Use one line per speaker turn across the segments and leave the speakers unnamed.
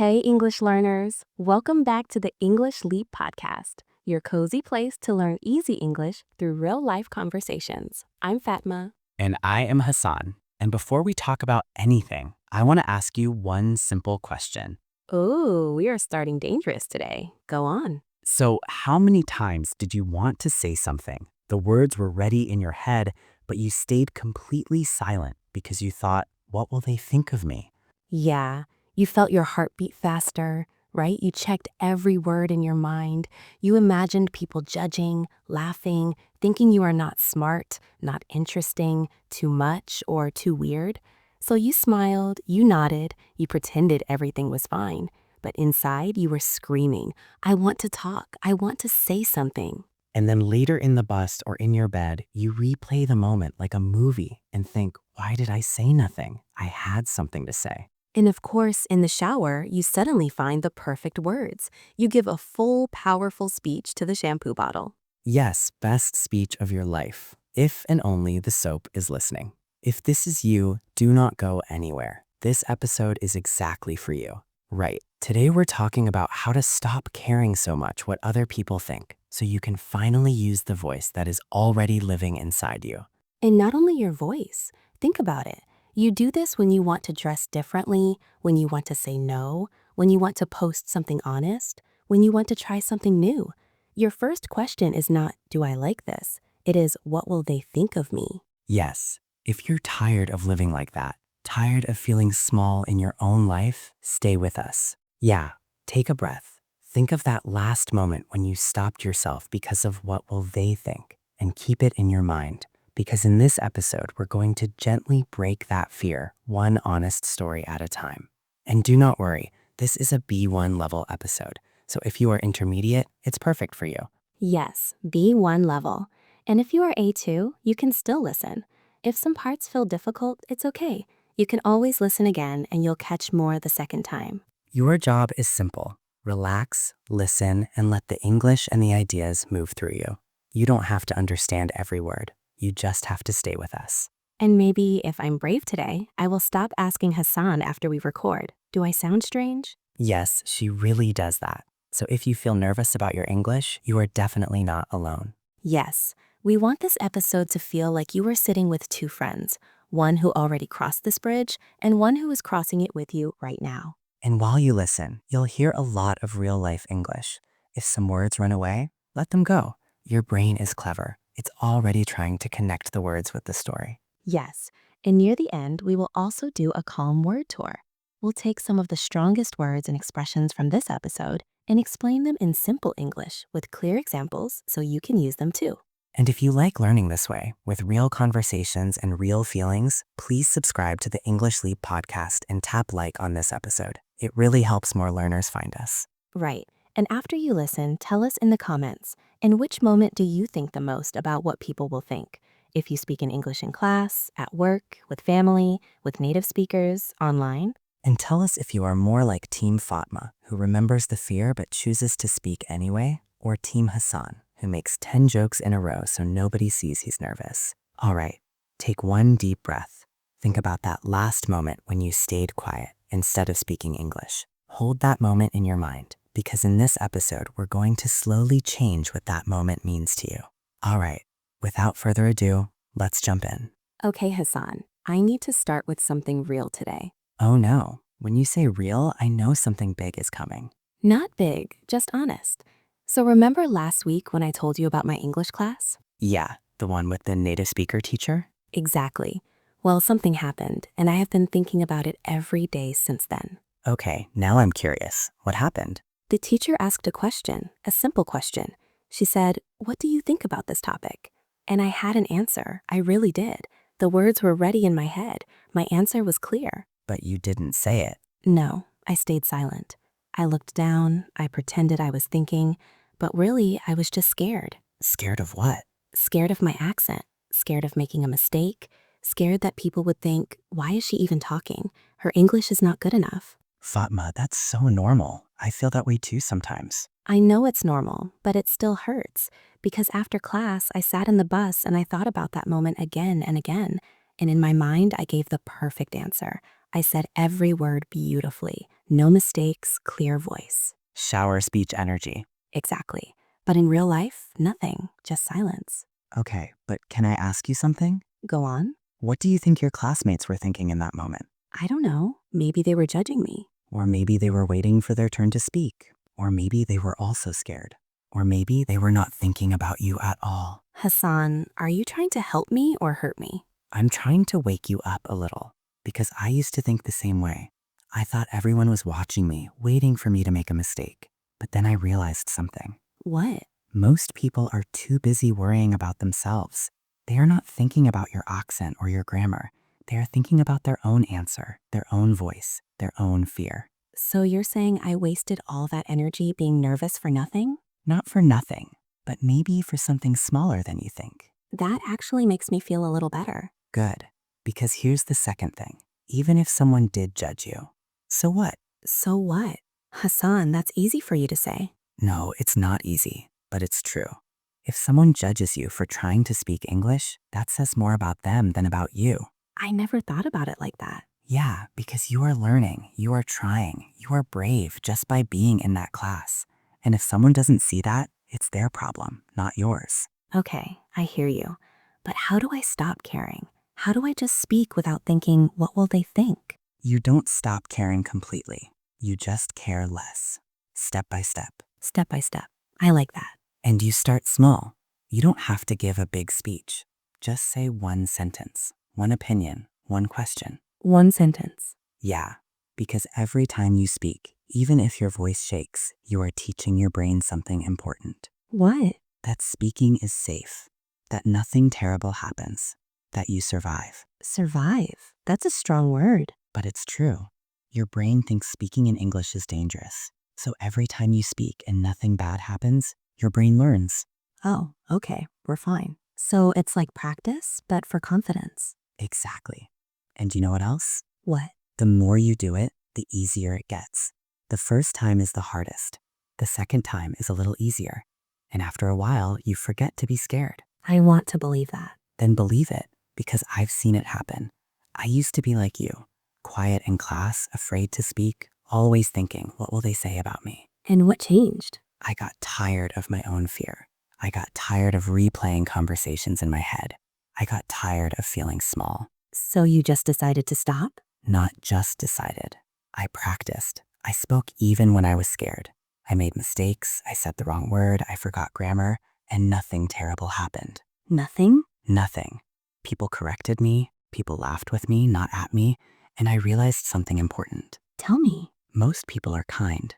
Hey, English learners. Welcome back to the English Leap podcast, your cozy place to learn easy English through real life conversations. I'm Fatma.
And I am Hassan. And before we talk about anything, I want to ask you one simple question.
Ooh, we are starting dangerous today. Go on.
So, how many times did you want to say something? The words were ready in your head, but you stayed completely silent because you thought, what will they think of me?
Yeah, you felt your heart beat faster, right? You checked every word in your mind. You imagined people judging, laughing, thinking you are not smart, not interesting, too much, or too weird. So you smiled, you nodded, you pretended everything was fine. But inside, you were screaming, I want to talk, I want to say something.
And then later in the bus or in your bed, you replay the moment like a movie and think, why did I say nothing? I had something to say.
And of course, in the shower, you suddenly find the perfect words. You give a full, powerful speech to the shampoo bottle.
Yes, best speech of your life, if and only the soap is listening. If this is you, do not go anywhere. This episode is exactly for you. Right, today we're talking about how to stop caring so much what other people think so you can finally use the voice that is already living inside you.
And not only your voice, think about it. You do this when you want to dress differently, when you want to say no, when you want to post something honest, when you want to try something new. Your first question is not, do I like this? It is, what will they think of me?
Yes, if you're tired of living like that, tired of feeling small in your own life, stay with us. Yeah, take a breath. Think of that last moment when you stopped yourself because of what will they think, and keep it in your mind. Because in this episode, we're going to gently break that fear, one honest story at a time. And do not worry, this is a B1 level episode. So if you are intermediate, it's perfect for you.
Yes, B1 level. And if you are A2, you can still listen. If some parts feel difficult, it's okay. You can always listen again and you'll catch more the second time.
Your job is simple. Relax, listen, and let the English and the ideas move through you. You don't have to understand every word. You just have to stay with us.
And maybe if I'm brave today, I will stop asking Hassan after we record. Do I sound strange?
Yes, she really does that. So if you feel nervous about your English, you are definitely not alone.
Yes, we want this episode to feel like you are sitting with two friends, one who already crossed this bridge and one who is crossing it with you right now.
And while you listen, you'll hear a lot of real life English. If some words run away, let them go. Your brain is clever. It's already trying to connect the words with the story.
Yes, and near the end, we will also do a calm word tour. We'll take some of the strongest words and expressions from this episode and explain them in simple English with clear examples so you can use them too.
And if you like learning this way, with real conversations and real feelings, please subscribe to the English Leap podcast and tap like on this episode. It really helps more learners find us.
Right. And after you listen, tell us in the comments, in which moment do you think the most about what people will think? If you speak in English in class, at work, with family, with native speakers, online?
And tell us if you are more like Team Fatma, who remembers the fear but chooses to speak anyway, or Team Hassan, who makes 10 jokes in a row so nobody sees he's nervous. All right, take one deep breath. Think about that last moment when you stayed quiet instead of speaking English. Hold that moment in your mind, because in this episode, we're going to slowly change what that moment means to you. All right, without further ado, let's jump in.
Okay, Hassan, I need to start with something real today.
Oh no, when you say real, I know something big is coming.
Not big, just honest. So remember last week when I told you about my English class?
Yeah, the one with the native speaker teacher?
Exactly. Well, something happened, and I have been thinking about it every day since then.
Okay, now I'm curious. What happened?
The teacher asked a question, a simple question. She said, "What do you think about this topic?" And I had an answer. I really did. The words were ready in my head. My answer was clear.
But you didn't say it.
No, I stayed silent. I looked down, I pretended I was thinking, but really I was just scared.
Scared of what?
Scared of my accent, scared of making a mistake, scared that people would think, why is she even talking? Her English is not good enough.
Fatma, that's so normal. I feel that way too sometimes.
I know it's normal, but it still hurts because after class, I sat in the bus and I thought about that moment again and again. And in my mind, I gave the perfect answer. I said every word beautifully. No mistakes, clear voice.
Shower speech energy.
Exactly. But in real life, nothing, just silence.
Okay, but can I ask you something?
Go on.
What do you think your classmates were thinking in that moment?
I don't know. Maybe they were judging me.
Or maybe they were waiting for their turn to speak. Or maybe they were also scared. Or maybe they were not thinking about you at all.
Hassan, are you trying to help me or hurt me?
I'm trying to wake you up a little because I used to think the same way. I thought everyone was watching me, waiting for me to make a mistake. But then I realized something.
What?
Most people are too busy worrying about themselves. They are not thinking about your accent or your grammar. They are thinking about their own answer, their own voice, their own fear.
So you're saying I wasted all that energy being nervous for nothing?
Not for nothing, but maybe for something smaller than you think.
That actually makes me feel a little better.
Good, because here's the second thing. Even if someone did judge you, so what?
So what? Hassan, that's easy for you to say.
No, it's not easy, but it's true. If someone judges you for trying to speak English, that says more about them than about you.
I never thought about it like that.
Yeah, because you are learning, you are trying, you are brave just by being in that class. And if someone doesn't see that, it's their problem, not yours.
Okay, I hear you. But how do I stop caring? How do I just speak without thinking, what will they think?
You don't stop caring completely. You just care less, step by step.
Step by step. I like that.
And you start small. You don't have to give a big speech. Just say one sentence, one opinion, one question.
One sentence.
Yeah, because every time you speak, even if your voice shakes, you are teaching your brain something important.
What?
That speaking is safe, that nothing terrible happens, that you survive.
Survive. That's a strong word.
But it's true. Your brain thinks speaking in English is dangerous. So every time you speak and nothing bad happens, your brain learns.
Oh, okay, we're fine. So it's like practice, but for confidence.
Exactly. And you know what else?
What?
The more you do it, the easier it gets. The first time is the hardest. The second time is a little easier. And after a while, you forget to be scared.
I want to believe that.
Then believe it, because I've seen it happen. I used to be like you, quiet in class, afraid to speak, always thinking, what will they say about me?
And what changed?
I got tired of my own fear. I got tired of replaying conversations in my head. I got tired of feeling small.
So you just decided to stop?
Not just decided. I practiced. I spoke even when I was scared. I made mistakes, I said the wrong word, I forgot grammar, and nothing terrible happened.
Nothing?
Nothing. People corrected me, people laughed with me, not at me, and I realized something important.
Tell me.
Most people are kind,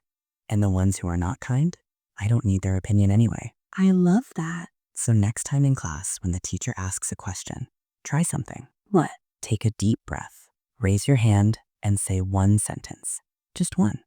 and the ones who are not kind, I don't need their opinion anyway.
I love that.
So next time in class, when the teacher asks a question, try something.
What?
Take a deep breath, raise your hand, and say one sentence. Just one.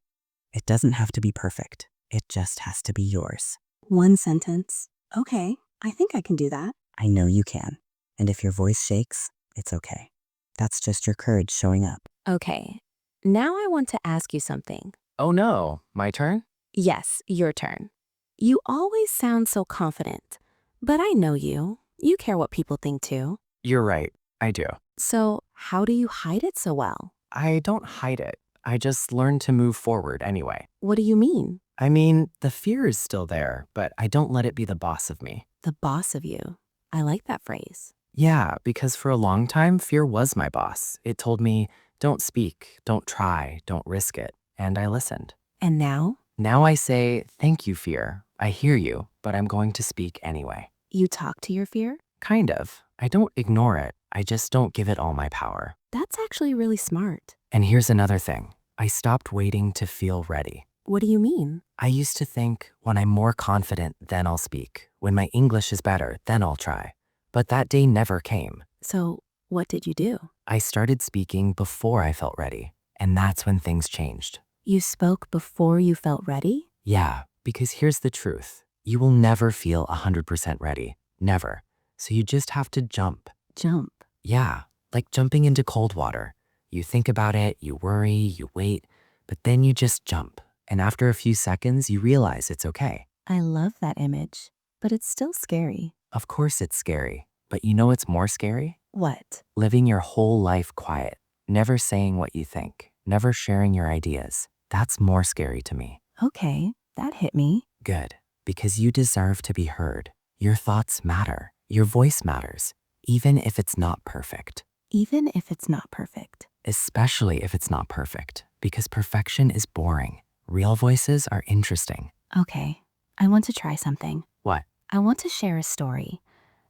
It doesn't have to be perfect. It just has to be yours.
One sentence. Okay, I think I can do that.
I know you can. And if your voice shakes, it's okay. That's just your courage showing up.
Okay, now I want to ask you something.
Oh no, my turn?
Yes, your turn. You always sound so confident, but I know you. You care what people think too.
You're right, I do.
So how do you hide it so well?
I don't hide it. I just learn to move forward anyway.
What do you mean?
I mean, the fear is still there, but I don't let it be the boss of me.
The boss of you. I like that phrase.
Yeah, because for a long time, fear was my boss. It told me, don't speak, don't try, don't risk it. And I listened.
And now?
Now I say, thank you, fear. I hear you, but I'm going to speak anyway.
You talk to your fear?
Kind of. I don't ignore it. I just don't give it all my power.
That's actually really smart.
And here's another thing. I stopped waiting to feel ready.
What do you mean?
I used to think, when I'm more confident, then I'll speak. When my English is better, then I'll try. But that day never came.
So what did you do?
I started speaking before I felt ready. And that's when things changed.
You spoke before you felt ready?
Yeah, because here's the truth. You will never feel 100% ready. Never. So you just have to jump.
Jump.
Yeah, like jumping into cold water. You think about it, you worry, you wait, but then you just jump. And after a few seconds, you realize it's okay.
I love that image, but it's still scary.
Of course it's scary, but you know what's more scary?
What?
Living your whole life quiet, never saying what you think, never sharing your ideas. That's more scary to me.
Okay, that hit me.
Good, because you deserve to be heard. Your thoughts matter. Your voice matters, even if it's not perfect.
Even if it's not perfect.
Especially if it's not perfect, because perfection is boring. Real voices are interesting.
Okay, I want to try something.
What?
I want to share a story.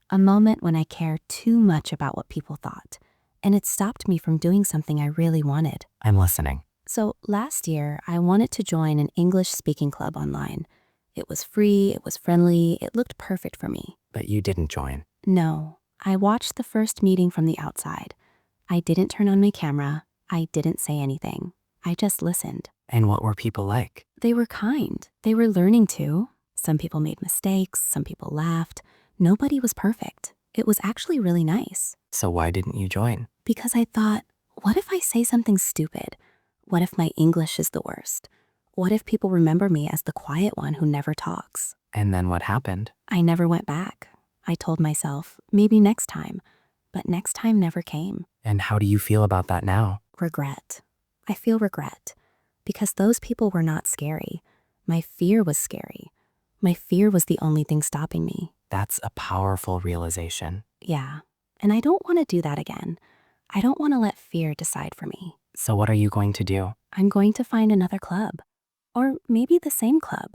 A moment when I cared too much about what people thought, and it stopped me from doing something I really wanted.
I'm listening.
So last year, I wanted to join an English speaking club online. It was free, it was friendly, it looked perfect for me.
But you didn't join.
No, I watched the first meeting from the outside. I didn't turn on my camera. I didn't say anything. I just listened.
And what were people like?
They were kind. They were learning too. Some people made mistakes. Some people laughed. Nobody was perfect. It was actually really nice.
So why didn't you join?
Because I thought, what if I say something stupid? What if my English is the worst? What if people remember me as the quiet one who never talks?
And then what happened?
I never went back. I told myself, maybe next time. But next time never came.
And how do you feel about that now?
Regret. I feel regret. Because those people were not scary. My fear was scary. My fear was the only thing stopping me.
That's a powerful realization.
Yeah. And I don't want to do that again. I don't want to let fear decide for me.
So what are you going to do?
I'm going to find another club. Or maybe the same club.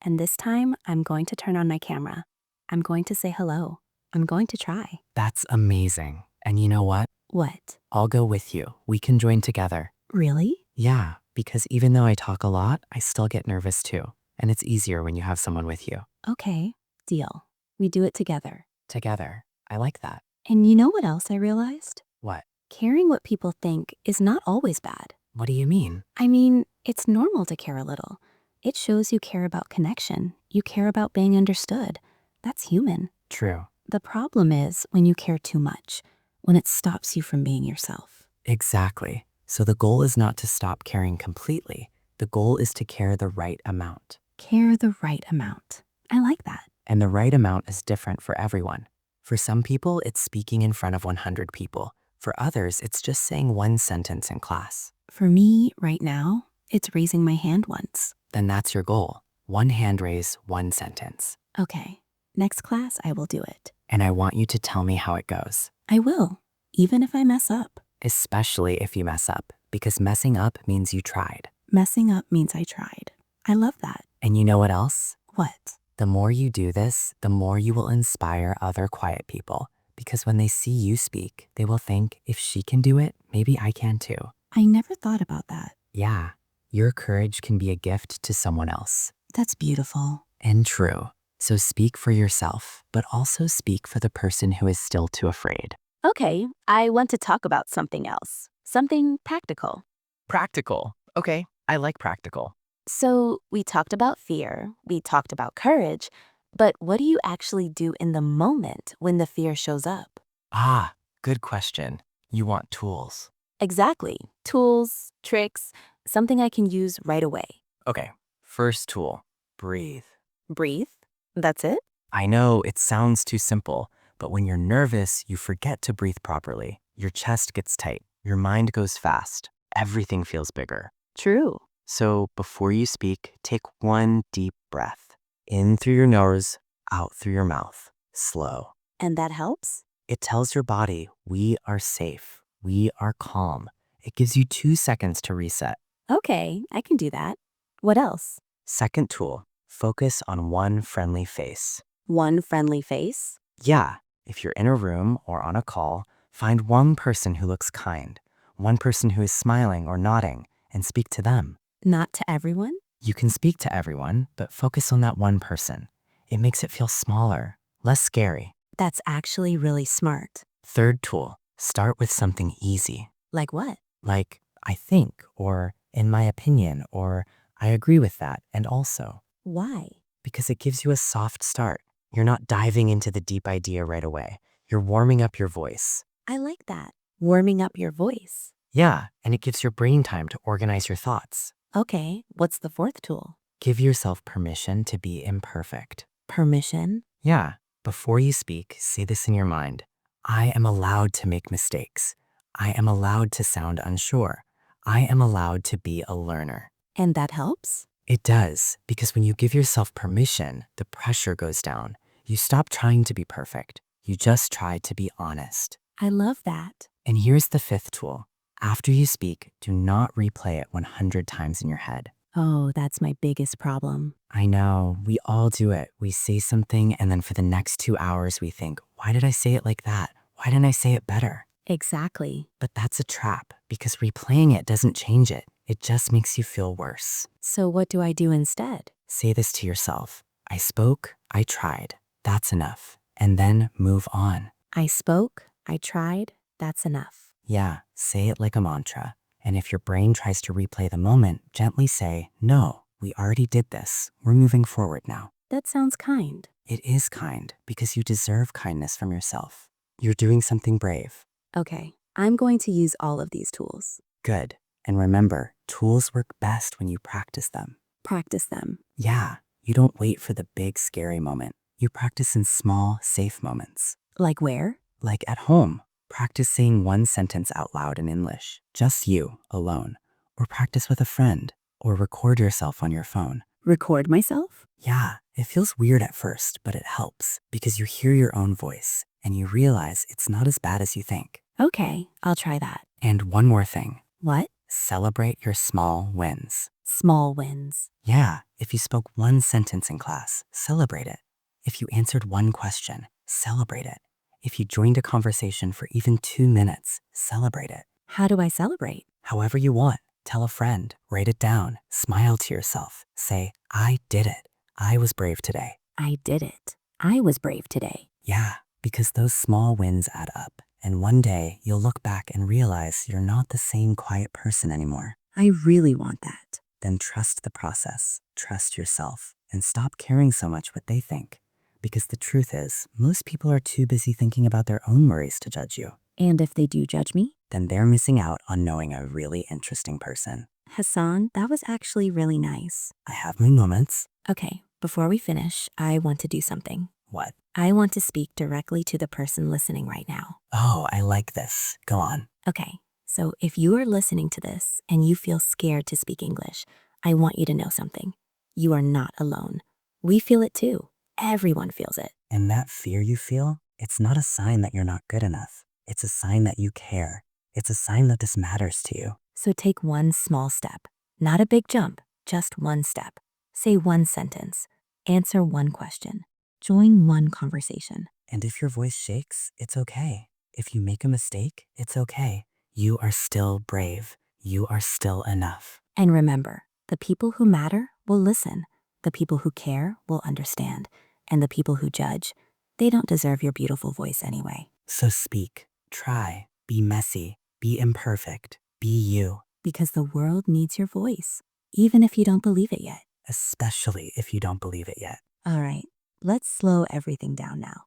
And this time, I'm going to turn on my camera. I'm going to say hello. I'm going to try.
That's amazing. And you know what?
What?
I'll go with you. We can join together.
Really?
Yeah, because even though I talk a lot, I still get nervous too. And it's easier when you have someone with you.
Okay, deal. We do it together.
Together. I like that.
And you know what else I realized?
What?
Caring what people think is not always bad.
What do you mean?
I mean, it's normal to care a little. It shows you care about connection. You care about being understood. That's human.
True.
The problem is when you care too much, when it stops you from being yourself.
Exactly. So the goal is not to stop caring completely. The goal is to care the right amount.
Care the right amount. I like that.
And the right amount is different for everyone. For some people, it's speaking in front of 100 people. For others, it's just saying one sentence in class.
For me, right now, it's raising my hand once.
Then that's your goal. One hand raise, one sentence.
Okay, next class, I will do it.
And I want you to tell me how it goes.
I will, even if I mess up.
Especially if you mess up, because messing up means you tried.
Messing up means I tried. I love that.
And you know what else?
What?
The more you do this, the more you will inspire other quiet people. Because when they see you speak, they will think, if she can do it, maybe I can too.
I never thought about that.
Yeah, your courage can be a gift to someone else.
That's beautiful.
And true. So speak for yourself, but also speak for the person who is still too afraid.
Okay, I want to talk about something else. Something practical.
Practical. Okay, I like practical.
So we talked about fear, we talked about courage, but what do you actually do in the moment when the fear shows up?
Ah, good question. You want tools.
Exactly. Tools, tricks, something I can use right away.
Okay, first tool, breathe.
Breathe. That's it?
I know it sounds too simple, but when you're nervous, you forget to breathe properly. Your chest gets tight, your mind goes fast, everything feels bigger.
True.
So before you speak, take one deep breath. In through your nose, out through your mouth. Slow.
And that helps?
It tells your body, we are safe. We are calm. It gives you 2 seconds to reset.
Okay, I can do that. What else?
Second tool, focus on one friendly face.
One friendly face?
Yeah, if you're in a room or on a call, find one person who looks kind, one person who is smiling or nodding, and speak to them.
Not to everyone?
You can speak to everyone, but focus on that one person. It makes it feel smaller, less scary.
That's actually really smart.
Third tool, start with something easy.
Like what?
Like, I think, or in my opinion, or I agree with that, and also.
Why?
Because it gives you a soft start. You're not diving into the deep idea right away. You're warming up your voice.
I like that. Warming up your voice.
Yeah, and it gives your brain time to organize your thoughts.
Okay, what's the fourth tool?
Give yourself permission to be imperfect.
Permission?
Yeah, before you speak, say this in your mind. I am allowed to make mistakes. I am allowed to sound unsure. I am allowed to be a learner.
And that helps?
It does, because when you give yourself permission, the pressure goes down. You stop trying to be perfect. You just try to be honest.
I love that.
And here's the fifth tool. After you speak, do not replay it 100 times in your head.
Oh, that's my biggest problem.
I know, we all do it. We say something, and then for the next 2 hours, we think, why did I say it like that? Why didn't I say it better?
Exactly.
But that's a trap, because replaying it doesn't change it. It just makes you feel worse.
So what do I do instead?
Say this to yourself. I spoke, I tried. That's enough. And then move on.
I spoke, I tried, that's enough.
Yeah, say it like a mantra. And if your brain tries to replay the moment, gently say, no, we already did this. We're moving forward now.
That sounds kind.
It is kind because you deserve kindness from yourself. You're doing something brave.
Okay, I'm going to use all of these tools.
Good. And remember, tools work best when you practice them.
Practice them.
Yeah, you don't wait for the big scary moment. You practice in small, safe moments.
Like where?
Like at home. Practice saying one sentence out loud in English, just you, alone. Or practice with a friend. Or record yourself on your phone.
Record myself?
Yeah, it feels weird at first, but it helps because you hear your own voice and you realize it's not as bad as you think.
Okay, I'll try that.
And one more thing.
What?
Celebrate your small wins.
Small wins.
Yeah, if you spoke one sentence in class, celebrate it. If you answered one question, celebrate it. If you joined a conversation for even 2 minutes, celebrate it.
How do I celebrate?
However you want. Tell a friend, write it down, smile to yourself. Say, I did it. I was brave today.
I did it. I was brave today.
Yeah, because those small wins add up. And one day you'll look back and realize you're not the same quiet person anymore.
I really want that.
Then trust the process, trust yourself, and stop caring so much what they think. Because the truth is, most people are too busy thinking about their own worries to judge you.
And if they do judge me?
Then they're missing out on knowing a really interesting person.
Hassan, that was actually really nice.
I have my moments.
Okay, before we finish, I want to do something.
What?
I want to speak directly to the person listening right now.
Oh, I like this. Go on.
Okay, so if you are listening to this and you feel scared to speak English, I want you to know something. You are not alone. We feel it too. Everyone feels it.
And that fear you feel, it's not a sign that you're not good enough. It's a sign that you care. It's a sign that this matters to you.
So take one small step. Not a big jump, just one step. Say one sentence. Answer one question. Join one conversation.
And if your voice shakes, it's okay. If you make a mistake, it's okay. You are still brave. You are still enough.
And remember, the people who matter will listen. The people who care will understand. And the people who judge, they don't deserve your beautiful voice anyway.
So speak, try, be messy, be imperfect, be you.
Because the world needs your voice, even if you don't believe it yet.
Especially if you don't believe it yet.
All right, let's slow everything down now.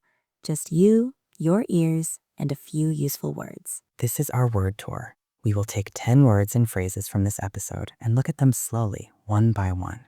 Just you, your ears, and a few useful words.
This is our word tour. We will take 10 words and phrases from this episode and look at them slowly, one by one.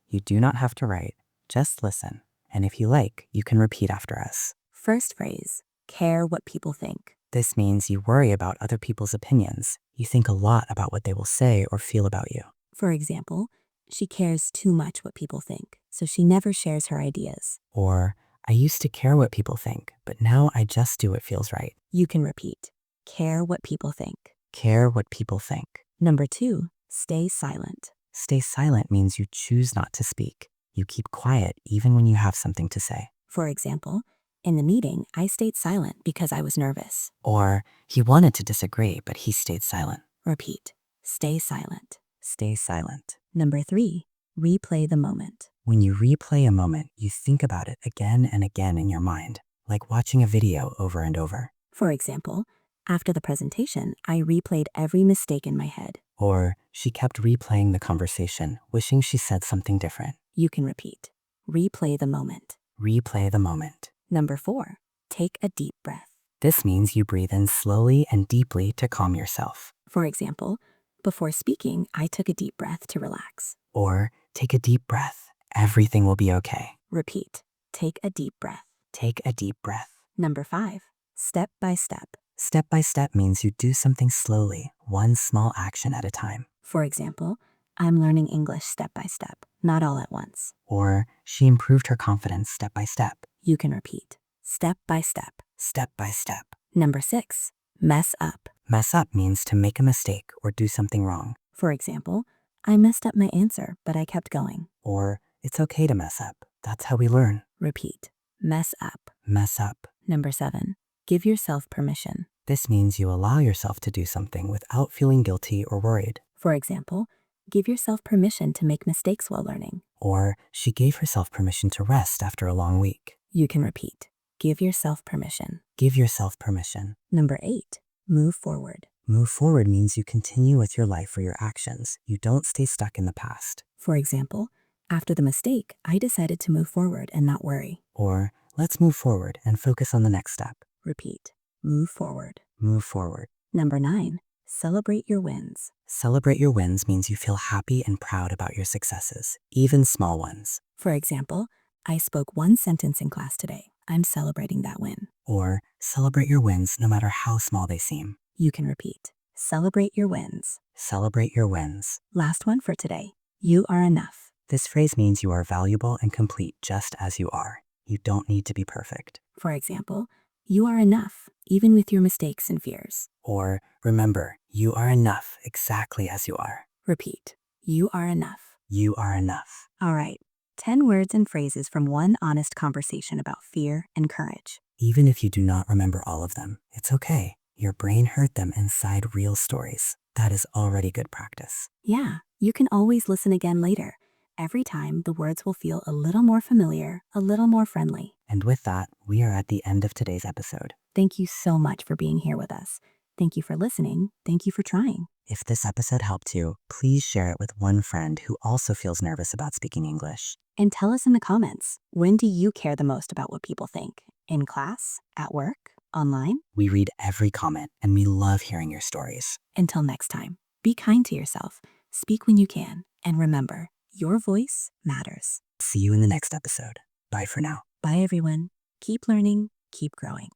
You do not have to write, just listen. And if you like, you can repeat after us.
First phrase, care what people think.
This means you worry about other people's opinions. You think a lot about what they will say or feel about you.
For example, she cares too much what people think, so she never shares her ideas.
Or, I used to care what people think, but now I just do what feels right.
You can repeat, care what people think.
Care what people think.
Number 2, stay silent.
Stay silent means you choose not to speak. You keep quiet even when you have something to say.
For example, in the meeting, I stayed silent because I was nervous.
Or, he wanted to disagree, but he stayed silent.
Repeat, stay silent.
Stay silent.
Number 3, replay the moment.
When you replay a moment, you think about it again and again in your mind, like watching a video over and over.
For example, after the presentation, I replayed every mistake in my head.
Or, she kept replaying the conversation, wishing she said something different.
You can repeat, replay the moment.
Replay the moment.
Number 4, take a deep breath.
This means you breathe in slowly and deeply to calm yourself.
For example, before speaking, I took a deep breath to relax.
Or, take a deep breath. Everything will be okay.
Repeat, take a deep breath.
Take a deep breath.
Number 5, step by step.
Step by step means you do something slowly, one small action at a time.
For example, I'm learning English step by step, not all at once.
Or she improved her confidence step by step.
You can repeat step by step.
Step by step.
Number 6, mess up.
Mess up means to make a mistake or do something wrong.
For example, I messed up my answer, but I kept going.
Or it's okay to mess up. That's how we learn.
Repeat mess up.
Mess up.
Number 7, give yourself permission.
This means you allow yourself to do something without feeling guilty or worried.
For example, give yourself permission to make mistakes while learning.
Or she gave herself permission to rest after a long week.
You can repeat give yourself permission.
Give yourself permission.
Number 8, move forward.
Move forward means you continue with your life or your actions. You don't stay stuck in the past.
For example, after the mistake, I decided to move forward and not worry.
Or let's move forward and focus on the next step.
Repeat move forward.
Move forward.
Number 9, celebrate your wins.
Celebrate your wins means you feel happy and proud about your successes, even small ones.
For example, I spoke one sentence in class today. I'm celebrating that win.
Or celebrate your wins no matter how small they seem.
You can repeat celebrate your wins.
Celebrate your wins.
Last one for today. You are enough.
This phrase means you are valuable and complete just as you are. You don't need to be perfect.
For example, you are enough, even with your mistakes and fears.
Or remember, you are enough exactly as you are.
Repeat you are enough.
You are enough.
All right, 10 words and phrases from one honest conversation about fear and courage.
Even if you do not remember all of them, it's okay. Your brain heard them inside real stories. That is already good practice.
Yeah, you can always listen again later. Every time, the words will feel a little more familiar, a little more friendly.
And with that, we are at the end of today's episode.
Thank you so much for being here with us. Thank you for listening. Thank you for trying.
If this episode helped you, please share it with one friend who also feels nervous about speaking English.
And tell us in the comments, when do you care the most about what people think? In class? At work? Online?
We read every comment and we love hearing your stories.
Until next time, be kind to yourself, speak when you can, and remember, your voice matters.
See you in the next episode. Bye for now.
Bye, everyone. Keep learning, keep growing.